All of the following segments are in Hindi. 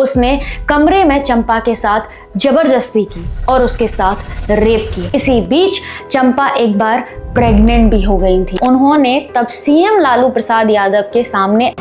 उसने कमरे में चंपा के साथ जबरदस्ती की और उसके साथ रेप किया। इसी बीच चंपा एक बार प्रेग्नेंट भी हो गई थी। उन्होंने तब सीएम लालू प्रसाद यादव के सामने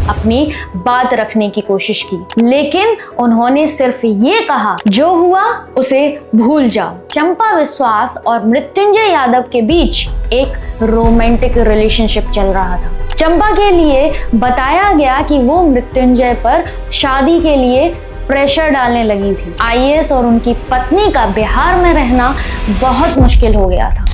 अपनी बात रखने की कोशिश की, लेकिन उन्होंने सिर्फ ये कहा, जो हुआ उसे भूल जाओ। चंपा विश्वास और मृत्युंजय यादव के बीच एक रोमांटिक रिलेशनशिप चल रहा था। चंपा के लिए बताया गया कि वो मृत्युंजय पर शादी के लिए प्रेशर डालने लगी थी। आईएएस और उनकी पत्नी का बिहार में रहना बहुत मुश्किल हो गया था।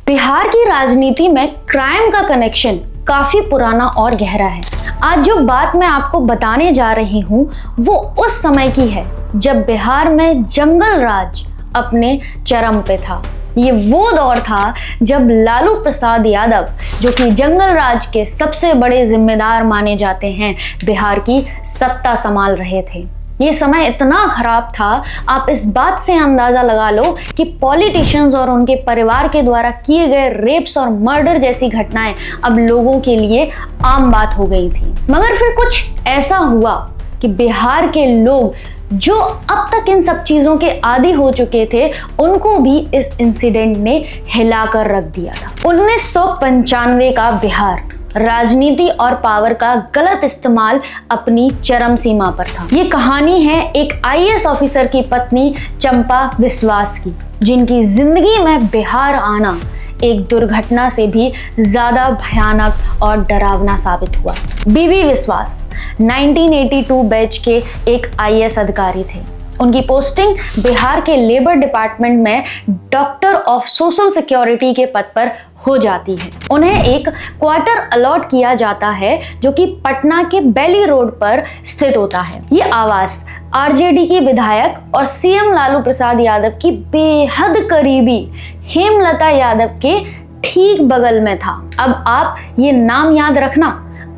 बिहार की राजनीति में क्राइम का कनेक्शन काफी पुराना और गहरा है। आज जो बात मैं आपको बताने जा रही हूँ वो उस समय की है जब बिहार में जंगल राज अपने चरम पे था। ये वो दौर था जब लालू प्रसाद यादव, जो कि जंगल राज के सबसे बड़े जिम्मेदार माने जाते हैं, बिहार की सत्ता संभाल रहे थे। ये समय इतना खराब था, आप इस बात से अंदाजा लगा लो कि पॉलिटिशियंस और उनके परिवार के द्वारा किए गए रेप्स और मर्डर जैसी घटनाएं अब लोगों के लिए आम बात हो गई थी। मगर फिर कुछ ऐसा हुआ कि बिहार के लोग जो अब तक इन सब चीजों के आदी हो चुके थे, उनको भी इस इंसिडेंट ने हिलाकर रख दिया था। 1995 का बिहार राजनीति और पावर का गलत इस्तेमाल अपनी चरम सीमा पर था। ये कहानी है एक आईएएस ऑफिसर की पत्नी चंपा विश्वास की, जिनकी जिंदगी में बिहार आना एक दुर्घटना से भी ज्यादा भयानक और डरावना साबित हुआ। बीबी विश्वास 1982 बैच के एक आईएएस अधिकारी थे। उनकी पोस्टिंग बिहार के लेबर डिपार्टमेंट में डॉक्टर ऑफ सोशल सिक्योरिटी के पद पर हो जाती है। उन्हें एक क्वार्टर अलॉट किया जाता है जो कि पटना के बेली रोड पर स्थित होता है। ये आवास आरजेडी की विधायक और सीएम लालू प्रसाद यादव की बेहद करीबी हेमलता यादव के ठीक बगल में था। अब आप ये नाम याद रखना,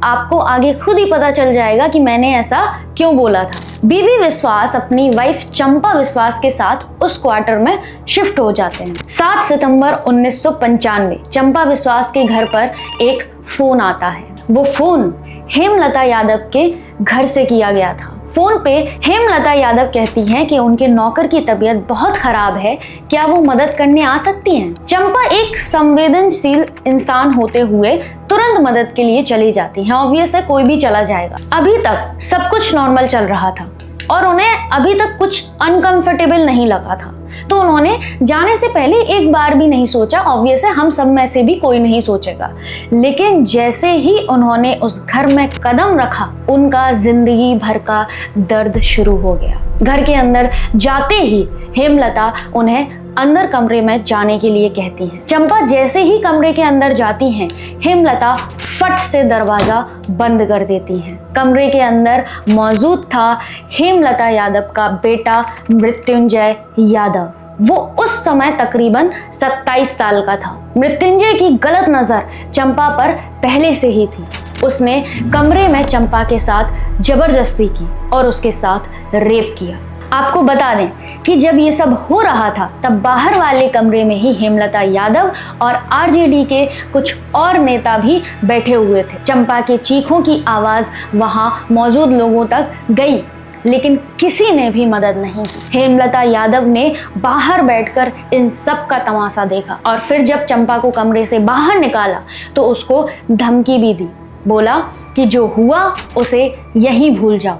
आपको आगे खुद ही पता चल जाएगा कि मैंने ऐसा क्यों बोला था। बीबी विश्वास अपनी वाइफ चंपा विश्वास के साथ उस क्वार्टर में शिफ्ट हो जाते हैं। 7 सितंबर 1995 चंपा विश्वास के घर पर एक फोन आता है। वो फोन हेमलता यादव के घर से किया गया था। फोन पे हेमलता यादव कहती हैं कि उनके नौकर की तबीयत बहुत खराब है, क्या वो मदद करने आ सकती हैं? चंपा एक संवेदनशील इंसान होते हुए तुरंत मदद के लिए चली जाती हैं। ऑब्वियस है, कोई भी चला जाएगा। अभी तक सब कुछ नॉर्मल चल रहा था और उन्हें अभी तक कुछ अनकंफर्टेबल नहीं लगा था, तो उन्होंने जाने से पहले एक बार भी नहीं सोचा। ऑब्वियस है, हम सब में से भी कोई नहीं सोचेगा। लेकिन जैसे ही उन्होंने उस घर में कदम रखा, उनका जिंदगी भर का दर्द शुरू हो गया। घर के अंदर जाते ही हेमलता उन्हें अंदर कमरे में जाने के लिए कहती हैं। चंपा जैसे ही कमरे के अंदर जाती हैं, हेमलता फट से दरवाजा बंद कर देती हैं। कमरे के अंदर मौजूद था हेमलता यादव का बेटा मृत्युंजय यादव। वो उस समय तकरीबन 27 साल का था। मृत्युंजय की गलत नजर चंपा पर पहले से ही थी। उसने कमरे में चंपा के साथ जबरदस्ती की और उसके साथ रेप किया। आपको बता दें कि जब ये सब हो रहा था, तब बाहर वाले कमरे में ही हेमलता यादव और आरजेडी के कुछ और नेता भी बैठे हुए थे। चंपा के चीखों की आवाज वहां मौजूद लोगों तक गई, लेकिन किसी ने भी मदद नहीं की। हेमलता यादव ने बाहर बैठकर इन सब का तमाशा देखा और फिर जब चंपा को कमरे से बाहर निकाला तो उसको धमकी भी दी। बोला कि जो हुआ उसे यहीं भूल जाओ।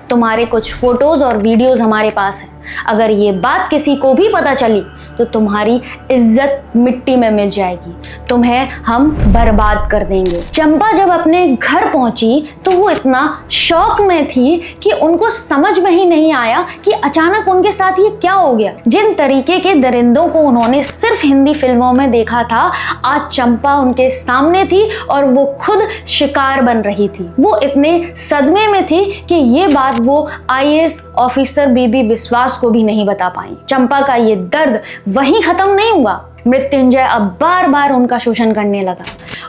तुम्हारे कुछ फोटोज और वीडियोस हमारे पास हैं। अगर ये बात किसी को भी पता चली तो तुम्हारी इज्जत मिट्टी में मिल जाएगी, तुम्हें हम बर्बाद कर देंगे। चंपा जब अपने घर पहुंची तो वो इतना शौक में थी कि उनको समझ में ही नहीं आया कि अचानक उनके साथ ये क्या हो गया। जिन तरीके के दरिंदों को उन्होंने सिर्फ हिंदी फिल्मों में देखा था, आज चंपा उनके सामने थी और वो खुद शिकार बन रही थी। वो इतने सदमे में थी कि ये बात वो आईएएस ऑफिसर बीबी विश्वास को भी नहीं बता पाई। चंपा का ये दर्द वहीं खत्म नहीं हुआ। मृत्युंजय अब बार बार उनका शोषण करने लगा।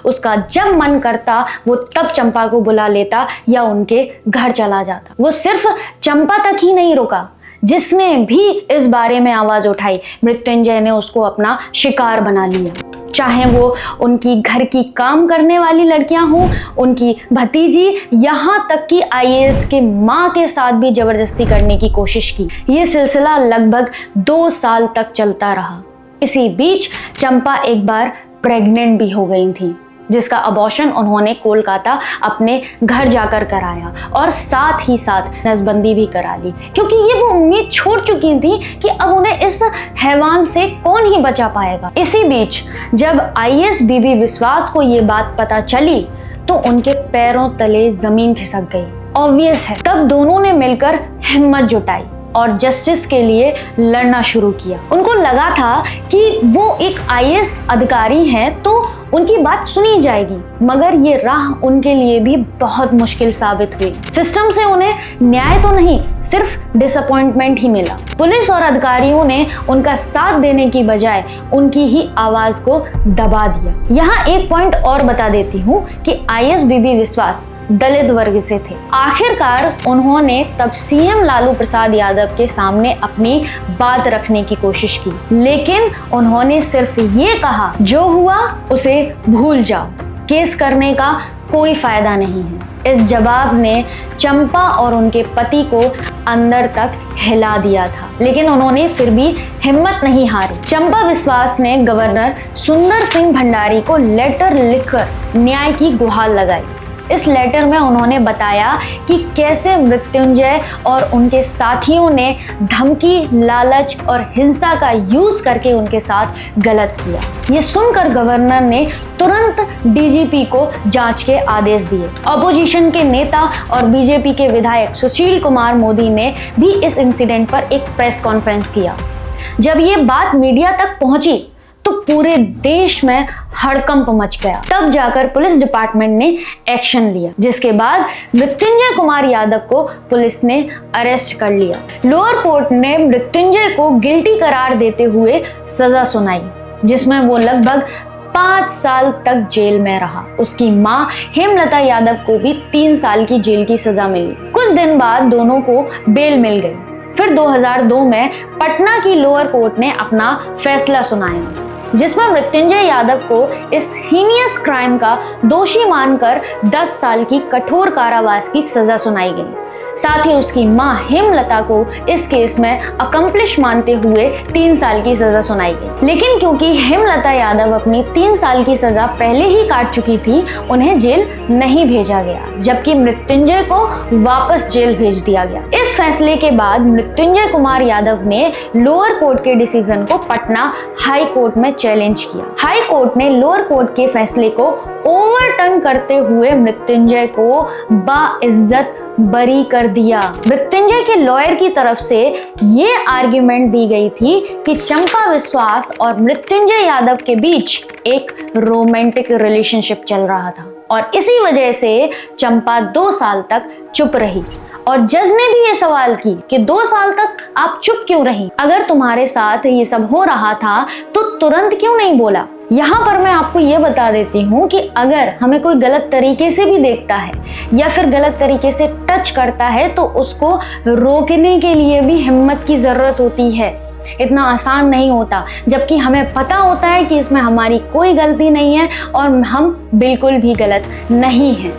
उसका जब मन करता वो तब चंपा को बुला लेता या उनके घर चला जाता। वो सिर्फ चंपा तक ही नहीं रुका, जिसने भी इस बारे में आवाज उठाई, मृत्युंजय ने उसको अपना शिकार बना लिया। चाहे वो उनकी घर की काम करने वाली लड़कियां हों, उनकी भतीजी, यहाँ तक कि आईएएस के माँ के साथ भी जबरदस्ती करने की कोशिश की। ये सिलसिला लगभग 2 साल तक चलता रहा। इसी बीच चंपा एक बार प्रेग्नेंट भी हो गई थी, जिसका अबॉर्शन उन्होंने कोलकाता अपने घर जाकर कराया और साथ ही साथ नसबंदी भी करा ली, क्योंकि ये वो उम्मीद छोड़ चुकी थी कि अब उन्हें इस हैवान से कौन ही बचा पाएगा। इसी बीच जब आईएएस बीबी विश्वास को ये बात पता चली तो उनके पैरों तले जमीन खिसक गई। ऑब्वियस है, तब दोनों ने मिलकर हिम्मत जुटाई और जस्टिस के लिए लड़ना शुरू किया। उनको लगा था कि वो एक आईएएस अधिकारी हैं तो उनकी बात सुनी जाएगी, मगर ये राह उनके लिए भी बहुत मुश्किल साबित हुई। सिस्टम से उन्हें न्याय तो नहीं, सिर्फ डिसअपॉइंटमेंट ही मिला। पुलिस और अधिकारियों ने उनका साथ देने की बजाय उनकी ही आवाज को दबा दिया। यहाँ एक पॉइंट और बता देती हूँ कि आईएएस बीबी विश्वास दलित वर्ग से थे। आखिरकार उन्होंने तब सीएम लालू प्रसाद यादव के सामने अपनी बात रखने की कोशिश की, लेकिन उन्होंने सिर्फ ये कहा, जो हुआ उसे भूल जाओ, केस करने का कोई फायदा नहीं है। इस जवाब ने चंपा और उनके पति को अंदर तक हिला दिया था, लेकिन उन्होंने फिर भी हिम्मत नहीं हारी। चंपा विश्वास ने गवर्नर सुंदर सिंह भंडारी को लेटर लिखकर न्याय की गुहार लगाई। इस लेटर में उन्होंने बताया कि कैसे मृत्युंजय और उनके साथियों ने धमकी, लालच और हिंसा का यूज करके उनके साथ गलत किया। ये सुनकर गवर्नर ने तुरंत डीजीपी को जांच के आदेश दिए। ऑपोजिशन के नेता और बीजेपी के विधायक सुशील कुमार मोदी ने भी इस इंसिडेंट पर एक प्रेस कॉन्फ्रेंस किया। जब ये बात मीडिया तक पहुंची तो पूरे देश में हड़कंप मच गया। तब जाकर पुलिस डिपार्टमेंट ने एक्शन लिया, जिसके बाद मृत्युंजय कुमार यादव को पुलिस ने अरेस्ट कर लिया। लोअर कोर्ट ने मृत्युंजय को गिल्टी करार देते हुए सजा सुनाई, जिसमें वो लगभग 5 साल तक जेल में रहा। उसकी मां हेमलता यादव को भी 3 साल की जेल की सजा मिली। कुछ दिन बाद दोनों को बेल मिल गई। फिर 2002 में पटना की लोअर कोर्ट ने अपना फैसला सुनाया, जिसमें मृत्युंजय यादव को इस हीनियस क्राइम का दोषी मानकर 10 साल की कठोर कारावास की सजा सुनाई गई। साथ ही उसकी मां हेमलता को इस केस में अकम्प्लिश मानते हुए 3 साल की सजा सुनाई गई। लेकिन क्योंकि हेमलता यादव अपनी 3 साल की सजा पहले ही काट चुकी थी, उन्हें जेल नहीं भेजा गया, जबकि मृत्युंजय को वापस जेल भेज दिया गया। इस फैसले के बाद मृत्युंजय कुमार यादव ने लोअर कोर्ट के डिसीजन को पटना हाई कोर्ट में चैलेंज किया। हाई कोर्ट ने लोअर कोर्ट के फैसले को ओवरटर्न करते हुए मृत्युंजय को बाइज्जत बरी कर दिया। मृत्युंजय के लॉयर की तरफ से ये आर्ग्यूमेंट दी गई थी कि चंपा विश्वास और मृत्युंजय यादव के बीच एक रोमांटिक रिलेशनशिप चल रहा था और इसी वजह से चंपा 2 साल तक चुप रही। और जज ने भी ये सवाल की कि 2 साल तक आप चुप क्यों रही? अगर तुम्हारे साथ ये सब हो रहा था तो तुरंत क्यों नहीं बोला? यहाँ पर मैं आपको ये बता देती हूँ कि अगर हमें कोई गलत तरीके से भी देखता है या फिर गलत तरीके से टच करता है तो उसको रोकने के लिए भी हिम्मत की जरूरत होती है। इतना आसान नहीं होता, जबकि हमें पता होता है कि इसमें हमारी कोई गलती नहीं है और हम बिल्कुल भी गलत नहीं हैं।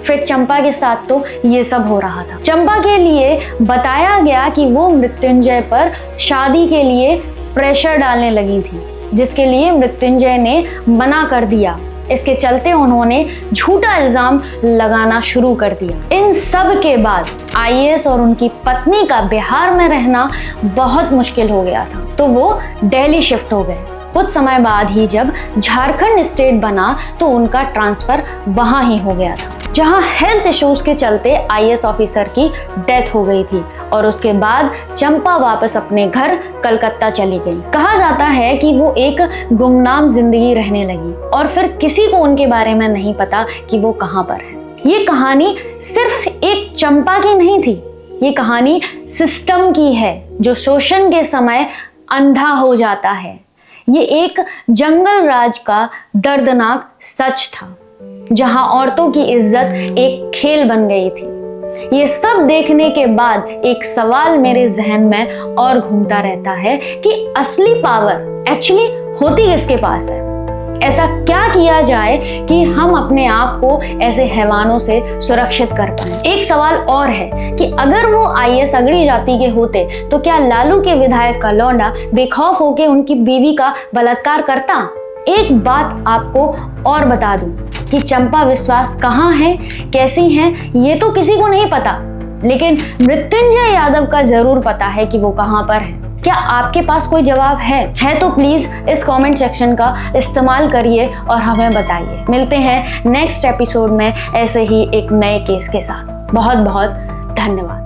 फिर चंपा के साथ तो ये सब हो रहा था। चंपा के लिए बताया गया कि वो मृत्युंजय पर शादी के लिए प्रेशर डालने लगी थी, जिसके लिए मृत्युंजय ने मना कर दिया। इसके चलते उन्होंने झूठा इल्जाम लगाना शुरू कर दिया। इन सब के बाद आईएएस और उनकी पत्नी का बिहार में रहना बहुत मुश्किल हो गया था, तो वो दिल्ली शिफ्ट हो गए। कुछ समय बाद ही जब झारखंड स्टेट बना तो उनका ट्रांसफर वहां ही हो गया था, जहां हेल्थ इश्यूज के चलते आईएएस ऑफिसर की डेथ हो गई थी और उसके बाद चंपा वापस अपने घर कलकत्ता चली गई। कहा जाता है कि वो एक गुमनाम जिंदगी रहने लगी और फिर किसी को उनके बारे में नहीं पता कि वो कहां पर है। ये कहानी सिर्फ एक चंपा की नहीं थी, ये कहानी सिस्टम की है जो शोषण के समय अंधा हो जाता है। ये एक जंगल राज का दर्दनाक सच था, जहां औरतों की इज्जत एक खेल बन गई थी। ये सब देखने के बाद एक सवाल मेरे जहन में और घूमता रहता है कि असली पावर एक्चुअली होती किसके पास है। ऐसा क्या किया जाए कि हम अपने आप को ऐसे हैवानों से सुरक्षित कर पाएं। एक सवाल और है कि अगर वो आईएएस अगड़ी जाति के होते तो क्या लालू के विधायक का लौंडा बेखौफ होकर उनकी बीवी का बलात्कार करता। एक बात आपको और बता दूं कि चंपा विश्वास कहाँ है, कैसी हैं, ये तो किसी को नहीं पता, लेकिन मृत्युंजय यादव का जरूर पता है कि वो कहाँ पर है। क्या आपके पास कोई जवाब है तो प्लीज इस कमेंट सेक्शन का इस्तेमाल करिए और हमें बताइए। मिलते हैं नेक्स्ट एपिसोड में ऐसे ही एक नए केस के साथ। बहुत बहुत धन्यवाद।